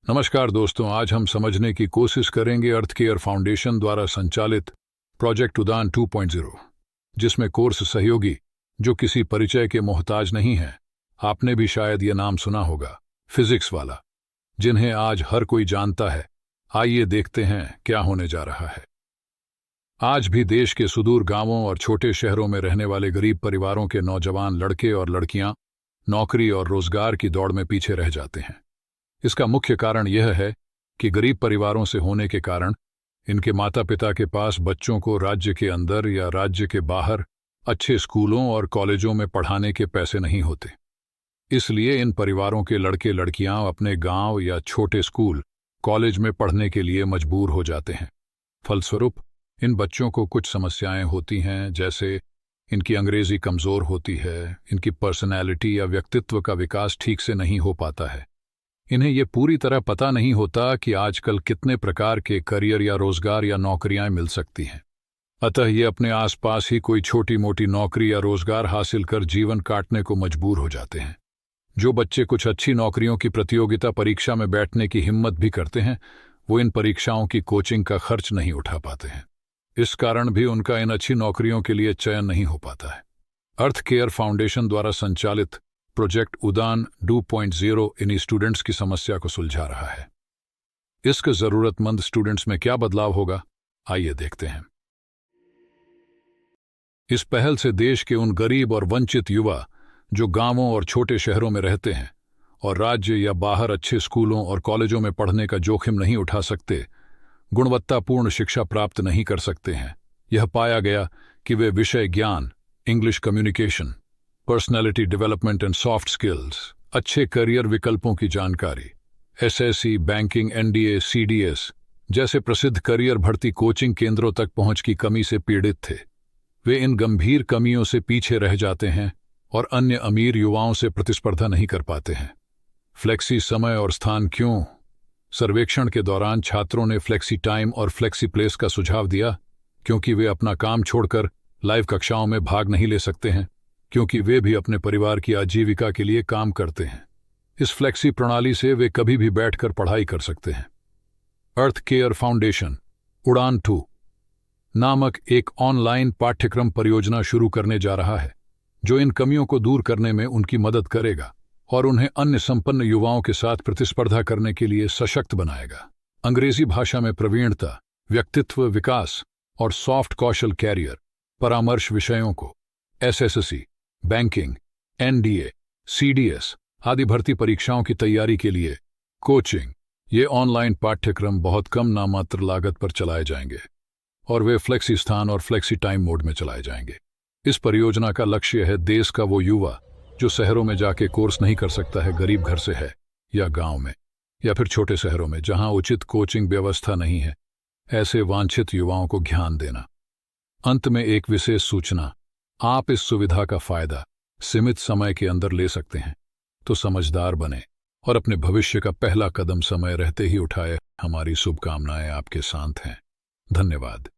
नमस्कार दोस्तों, आज हम समझने की कोशिश करेंगे अर्थकेयर फाउंडेशन द्वारा संचालित प्रोजेक्ट उड़ान 2.0, जिसमें कोर्स सहयोगी जो किसी परिचय के मोहताज नहीं हैं। आपने भी शायद ये नाम सुना होगा, फिजिक्स वाला, जिन्हें आज हर कोई जानता है। आइए देखते हैं क्या होने जा रहा है। आज भी देश के सुदूर गांवों और छोटे शहरों में रहने वाले गरीब परिवारों के नौजवान लड़के और लड़कियां नौकरी और रोजगार की दौड़ में पीछे रह जाते हैं। इसका मुख्य कारण यह है कि गरीब परिवारों से होने के कारण इनके माता पिता के पास बच्चों को राज्य के अंदर या राज्य के बाहर अच्छे स्कूलों और कॉलेजों में पढ़ाने के पैसे नहीं होते। इसलिए इन परिवारों के लड़के लड़कियां अपने गांव या छोटे स्कूल कॉलेज में पढ़ने के लिए मजबूर हो जाते हैं। फलस्वरूप इन बच्चों को कुछ समस्याएं होती हैं, जैसे इनकी अंग्रेजी कमज़ोर होती है, इनकी पर्सनैलिटी या व्यक्तित्व का विकास ठीक से नहीं हो पाता है। इन्हें ये पूरी तरह पता नहीं होता कि आजकल कितने प्रकार के करियर या रोजगार या नौकरियां मिल सकती हैं। अतः ये अपने आसपास ही कोई छोटी मोटी नौकरी या रोजगार हासिल कर जीवन काटने को मजबूर हो जाते हैं। जो बच्चे कुछ अच्छी नौकरियों की प्रतियोगिता परीक्षा में बैठने की हिम्मत भी करते हैं, वो इन परीक्षाओं की कोचिंग का खर्च नहीं उठा पाते हैं। इस कारण भी उनका इन अच्छी नौकरियों के लिए चयन नहीं हो पाता है। अर्थकेयर फाउंडेशन द्वारा संचालित प्रोजेक्ट उड़ान 2.0 इन्हीं स्टूडेंट्स की समस्या को सुलझा रहा है। इसके जरूरतमंद स्टूडेंट्स में क्या बदलाव होगा, आइए देखते हैं। इस पहल से देश के उन गरीब और वंचित युवा जो गांवों और छोटे शहरों में रहते हैं और राज्य या बाहर अच्छे स्कूलों और कॉलेजों में पढ़ने का जोखिम नहीं उठा सकते, गुणवत्तापूर्ण शिक्षा प्राप्त नहीं कर सकते हैं। यह पाया गया कि वे विषय ज्ञान, English communication, personality development and soft skills, अच्छे करियर विकल्पों की जानकारी, एसएससी, बैंकिंग, एनडीए, सीडीएस जैसे प्रसिद्ध करियर भर्ती कोचिंग केंद्रों तक पहुंच की कमी से पीड़ित थे। वे इन गंभीर कमियों से पीछे रह जाते हैं और अन्य अमीर युवाओं से प्रतिस्पर्धा नहीं कर पाते हैं। फ्लेक्सी समय और स्थान क्यों? सर्वेक्षण के दौरान छात्रों ने फ्लेक्सी टाइम और फ्लेक्सी प्लेस का सुझाव दिया, क्योंकि वे अपना काम छोड़कर लाइव कक्षाओं में भाग नहीं ले सकते हैं, क्योंकि वे भी अपने परिवार की आजीविका के लिए काम करते हैं। इस फ्लेक्सी प्रणाली से वे कभी भी बैठकर पढ़ाई कर सकते हैं। अर्थकेयर फाउंडेशन उड़ान 2 नामक एक ऑनलाइन पाठ्यक्रम परियोजना शुरू करने जा रहा है, जो इन कमियों को दूर करने में उनकी मदद करेगा और उन्हें अन्य संपन्न युवाओं के साथ प्रतिस्पर्धा करने के लिए सशक्त बनाएगा। अंग्रेजी भाषा में प्रवीणता, व्यक्तित्व विकास और सॉफ्ट कौशल कैरियर परामर्श विषयों को एसएससी, बैंकिंग, एनडीए, सीडीएस आदि भर्ती परीक्षाओं की तैयारी के लिए कोचिंग, ये ऑनलाइन पाठ्यक्रम बहुत कम नामात्र लागत पर चलाए जाएंगे और वे फ्लेक्सी स्थान और फ्लेक्सी टाइम मोड में चलाए जाएंगे। इस परियोजना का लक्ष्य है देश का वो युवा जो शहरों में जाके कोर्स नहीं कर सकता है, गरीब घर से है या गांव में या फिर छोटे शहरों में जहां उचित कोचिंग व्यवस्था नहीं है, ऐसे वांछित युवाओं को ज्ञान देना। अंत में एक विशेष सूचना, आप इस सुविधा का फायदा सीमित समय के अंदर ले सकते हैं, तो समझदार बने और अपने भविष्य का पहला कदम समय रहते ही उठाए। हमारी शुभकामनाएं आपके साथ हैं। धन्यवाद।